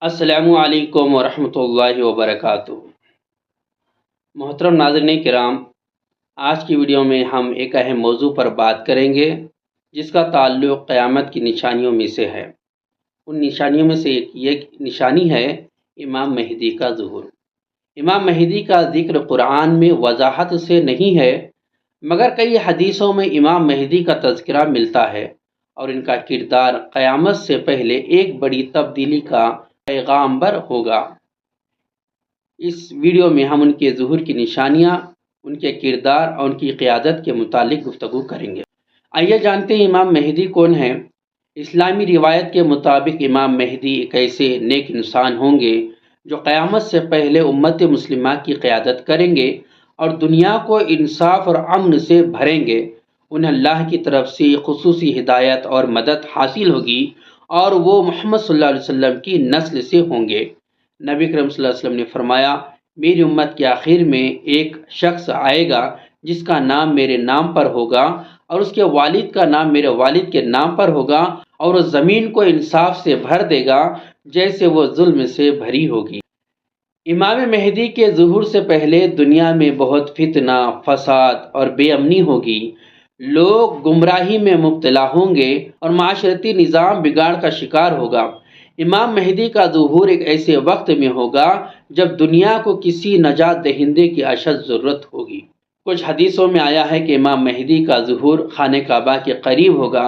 السلام علیکم ورحمۃ اللہ وبرکاتہ۔ محترم ناظرین کرام، آج کی ویڈیو میں ہم ایک اہم موضوع پر بات کریں گے جس کا تعلق قیامت کی نشانیوں میں سے ہے۔ ان نشانیوں میں سے ایک نشانی ہے امام مہدی کا ظہور۔ امام مہدی کا ذکر قرآن میں وضاحت سے نہیں ہے، مگر کئی حدیثوں میں امام مہدی کا تذکرہ ملتا ہے اور ان کا کردار قیامت سے پہلے ایک بڑی تبدیلی کا پیغامبر ہوگا۔ اس ویڈیو میں ہم ان کے ظہور کی نشانیاں، ان کے کردار اور ان کی قیادت کے متعلق گفتگو کریں گے۔ آئیے جانتے ہیں امام مہدی کون ہیں۔ اسلامی روایت کے مطابق امام مہدی ایک ایسے نیک انسان ہوں گے جو قیامت سے پہلے امت مسلمہ کی قیادت کریں گے اور دنیا کو انصاف اور امن سے بھریں گے۔ انہیں اللہ کی طرف سے خصوصی ہدایت اور مدد حاصل ہوگی اور وہ محمد صلی اللہ علیہ وسلم کی نسل سے ہوں گے۔ نبی کریم صلی اللہ علیہ وسلم نے فرمایا، میری امت کے آخر میں ایک شخص آئے گا جس کا نام میرے نام پر ہوگا اور اس کے والد کا نام میرے والد کے نام پر ہوگا، اور وہ زمین کو انصاف سے بھر دے گا جیسے وہ ظلم سے بھری ہوگی۔ امام مہدی کے ظہور سے پہلے دنیا میں بہت فتنہ، فساد اور بے امنی ہوگی۔ لوگ گمراہی میں مبتلا ہوں گے اور معاشرتی نظام بگاڑ کا شکار ہوگا۔ امام مہدی کا ظہور ایک ایسے وقت میں ہوگا جب دنیا کو کسی نجات دہندے کی اشد ضرورت ہوگی۔ کچھ حدیثوں میں آیا ہے کہ امام مہدی کا ظہور خانہ کعبہ کے قریب ہوگا،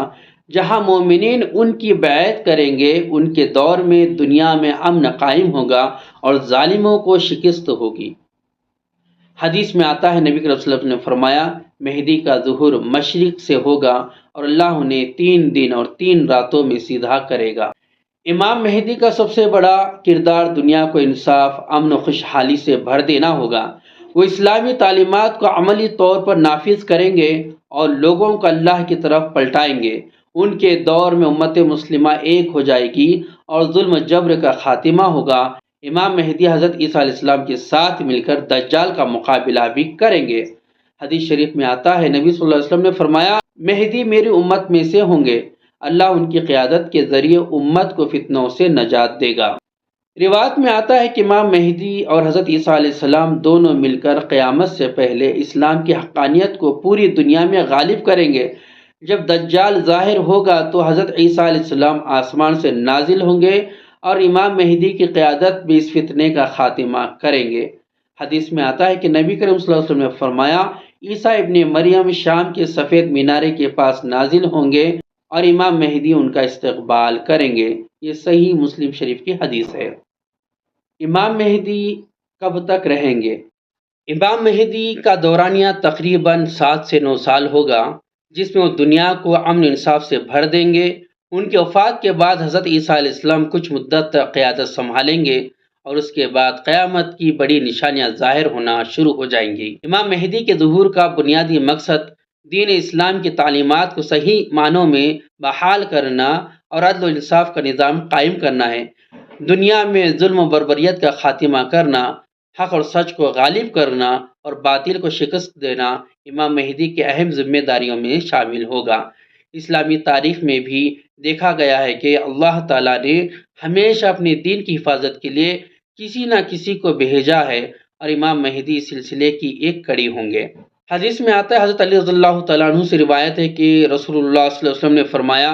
جہاں مومنین ان کی بیعت کریں گے۔ ان کے دور میں دنیا میں امن قائم ہوگا اور ظالموں کو شکست ہوگی۔ حدیث میں آتا ہے، نبی کریم صلی اللہ علیہ وسلم نے فرمایا، مہدی کا ظہور مشرق سے ہوگا اور اللہ انہیں 3 دن اور 3 راتوں میں سیدھا کرے گا۔ امام مہدی کا سب سے بڑا کردار دنیا کو انصاف، امن و خوشحالی سے بھر دینا ہوگا۔ وہ اسلامی تعلیمات کو عملی طور پر نافذ کریں گے اور لوگوں کو اللہ کی طرف پلٹائیں گے۔ ان کے دور میں امت مسلمہ ایک ہو جائے گی اور ظلم و جبر کا خاتمہ ہوگا۔ امام مہدی حضرت عیسیٰ علیہ السلام کے ساتھ مل کر دجال کا مقابلہ بھی کریں گے۔ حدیث شریف میں آتا ہے، نبی صلی اللہ علیہ وسلم نے فرمایا، مہدی میری امت میں سے ہوں گے، اللہ ان کی قیادت کے ذریعے امت کو فتنوں سے نجات دے گا۔ روایت میں آتا ہے کہ امام مہدی اور حضرت عیسیٰ علیہ السلام دونوں مل کر قیامت سے پہلے اسلام کی حقانیت کو پوری دنیا میں غالب کریں گے۔ جب دجال ظاہر ہوگا تو حضرت عیسیٰ علیہ السلام آسمان سے نازل ہوں گے اور امام مہدی کی قیادت بھی اس فتنے کا خاتمہ کریں گے۔ حدیث میں آتا ہے کہ نبی کریم صلی اللہ علیہ وسلم نے فرمایا، عیسیٰ ابن مریم شام کے سفید مینارے کے پاس نازل ہوں گے اور امام مہدی ان کا استقبال کریں گے۔ یہ صحیح مسلم شریف کی حدیث ہے۔ امام مہدی کب تک رہیں گے؟ امام مہدی کا دورانیہ تقریباً 7 سے 9 سال ہوگا، جس میں وہ دنیا کو امن انصاف سے بھر دیں گے۔ ان کے وفات کے بعد حضرت عیسیٰ علیہ السلام کچھ مدت تک قیادت سنبھالیں گے اور اس کے بعد قیامت کی بڑی نشانیاں ظاہر ہونا شروع ہو جائیں گی۔ امام مہدی کے ظہور کا بنیادی مقصد دین اسلام کی تعلیمات کو صحیح معنوں میں بحال کرنا اور عدل و انصاف کا نظام قائم کرنا ہے۔ دنیا میں ظلم و بربریت کا خاتمہ کرنا، حق اور سچ کو غالب کرنا اور باطل کو شکست دینا امام مہدی کی اہم ذمہ داریوں میں شامل ہوگا۔ اسلامی تاریخ میں بھی دیکھا گیا ہے کہ اللہ تعالیٰ نے ہمیشہ اپنے دین کی حفاظت کے لیے کسی نہ کسی کو بھیجا ہے اور امام مہدی اس سلسلے کی ایک کڑی ہوں گے۔ حدیث میں آتا ہے، حضرت علی رضی اللہ تعالیٰ عنہ سے روایت ہے کہ رسول اللہ صلی اللہ علیہ وسلم نے فرمایا،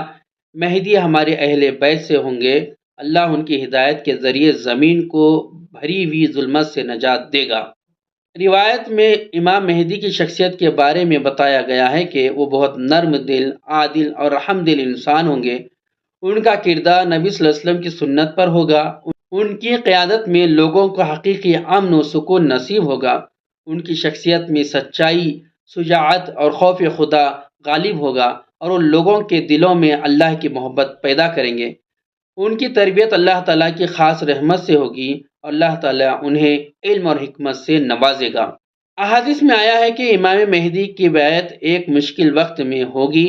مہدی ہمارے اہل بیت سے ہوں گے، اللہ ان کی ہدایت کے ذریعے زمین کو بھری ہوئی ظلمت سے نجات دے گا۔ روایت میں امام مہدی کی شخصیت کے بارے میں بتایا گیا ہے کہ وہ بہت نرم دل، عادل اور رحم دل انسان ہوں گے۔ ان کا کردار نبی صلی اللہ علیہ وسلم کی سنت پر ہوگا۔ ان کی قیادت میں لوگوں کو حقیقی امن و سکون نصیب ہوگا۔ ان کی شخصیت میں سچائی، شجاعت اور خوف خدا غالب ہوگا اور ان لوگوں کے دلوں میں اللہ کی محبت پیدا کریں گے۔ ان کی تربیت اللہ تعالیٰ کی خاص رحمت سے ہوگی اور اللہ تعالیٰ انہیں علم اور حکمت سے نوازے گا۔ احادیث میں آیا ہے کہ امام مہدی کی بیعت ایک مشکل وقت میں ہوگی،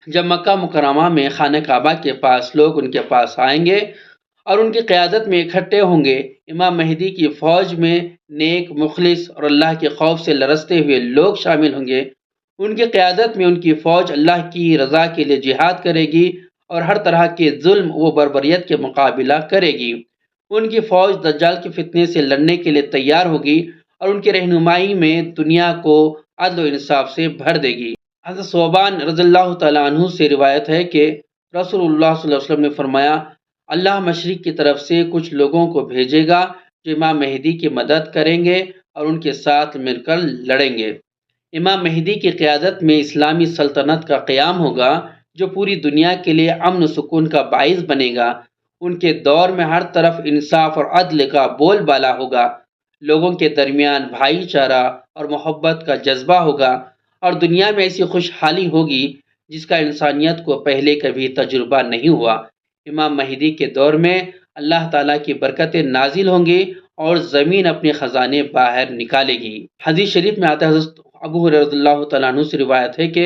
جب مکہ مکرمہ میں خانہ کعبہ کے پاس لوگ ان کے پاس آئیں گے اور ان کی قیادت میں اکٹھے ہوں گے۔ امام مہدی کی فوج میں نیک، مخلص اور اللہ کے خوف سے لرزتے ہوئے لوگ شامل ہوں گے۔ ان کی قیادت میں ان کی فوج اللہ کی رضا کے لیے جہاد کرے گی اور ہر طرح کے ظلم و بربریت کے مقابلہ کرے گی۔ ان کی فوج دجال کے فتنے سے لڑنے کے لیے تیار ہوگی اور ان کی رہنمائی میں دنیا کو عدل و انصاف سے بھر دے گی۔ حضرت ثوبان رضی اللہ تعالیٰ عنہ سے روایت ہے کہ رسول اللہ صلی اللہ علیہ وسلم نے فرمایا، اللہ مشرق کی طرف سے کچھ لوگوں کو بھیجے گا جو امام مہدی کی مدد کریں گے اور ان کے ساتھ مل کر لڑیں گے۔ امام مہدی کی قیادت میں اسلامی سلطنت کا قیام ہوگا جو پوری دنیا کے لیے امن و سکون کا باعث بنے گا۔ ان کے دور میں ہر طرف انصاف اور عدل کا بول بالا ہوگا، لوگوں کے درمیان بھائی چارہ اور محبت کا جذبہ ہوگا اور دنیا میں ایسی خوشحالی ہوگی جس کا انسانیت کو پہلے کبھی تجربہ نہیں ہوا۔ امام مہدی کے دور میں اللہ تعالیٰ کی برکتیں نازل ہوں گی اور زمین اپنے خزانے باہر نکالے گی۔ حدیث شریف میں آتا ہے، حضرت ابو ہریرہ رضی اللہ تعالیٰ عنہ سے روایت ہے کہ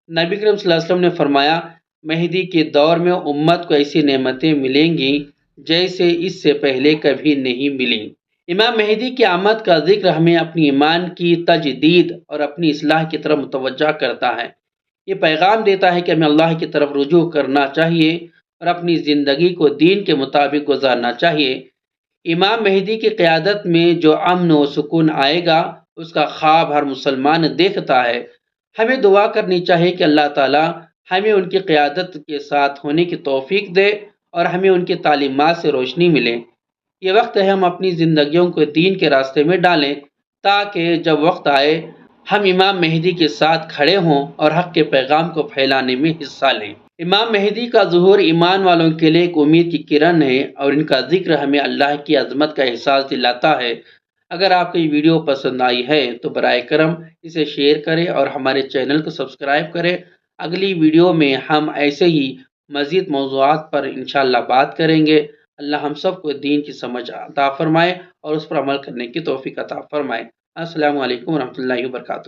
نبی کریم صلی اللہ علیہ وسلم نے فرمایا، مہدی کے دور میں امت کو ایسی نعمتیں ملیں گی جیسے اس سے پہلے کبھی نہیں ملی۔ امام مہدی کی آمد کا ذکر ہمیں اپنی ایمان کی تجدید اور اپنی اصلاح کی طرف متوجہ کرتا ہے۔ یہ پیغام دیتا ہے کہ ہمیں اللہ کی طرف رجوع کرنا چاہیے اور اپنی زندگی کو دین کے مطابق گزارنا چاہیے۔ امام مہدی کی قیادت میں جو امن و سکون آئے گا اس کا خواب ہر مسلمان دیکھتا ہے۔ ہمیں دعا کرنی چاہیے کہ اللہ تعالیٰ ہمیں ان کی قیادت کے ساتھ ہونے کی توفیق دے اور ہمیں ان کی تعلیمات سے روشنی ملے۔ یہ وقت ہے ہم اپنی زندگیوں کو دین کے راستے میں ڈالیں تاکہ جب وقت آئے ہم امام مہدی کے ساتھ کھڑے ہوں اور حق کے پیغام کو پھیلانے میں حصہ لیں۔ امام مہدی کا ظہور ایمان والوں کے لیے ایک امید کی کرن ہے اور ان کا ذکر ہمیں اللہ کی عظمت کا احساس دلاتا ہے۔ اگر آپ کو یہ ویڈیو پسند آئی ہے تو برائے کرم اسے شیئر کریں اور ہمارے چینل کو سبسکرائب کریں۔ اگلی ویڈیو میں ہم ایسے ہی مزید موضوعات پر انشاءاللہ بات کریں گے۔ اللہ ہم سب کو دین کی سمجھ عطا فرمائے اور اس پر عمل کرنے کی توفیق عطا فرمائے۔ السلام علیکم ورحمۃ اللہ وبرکاتہ۔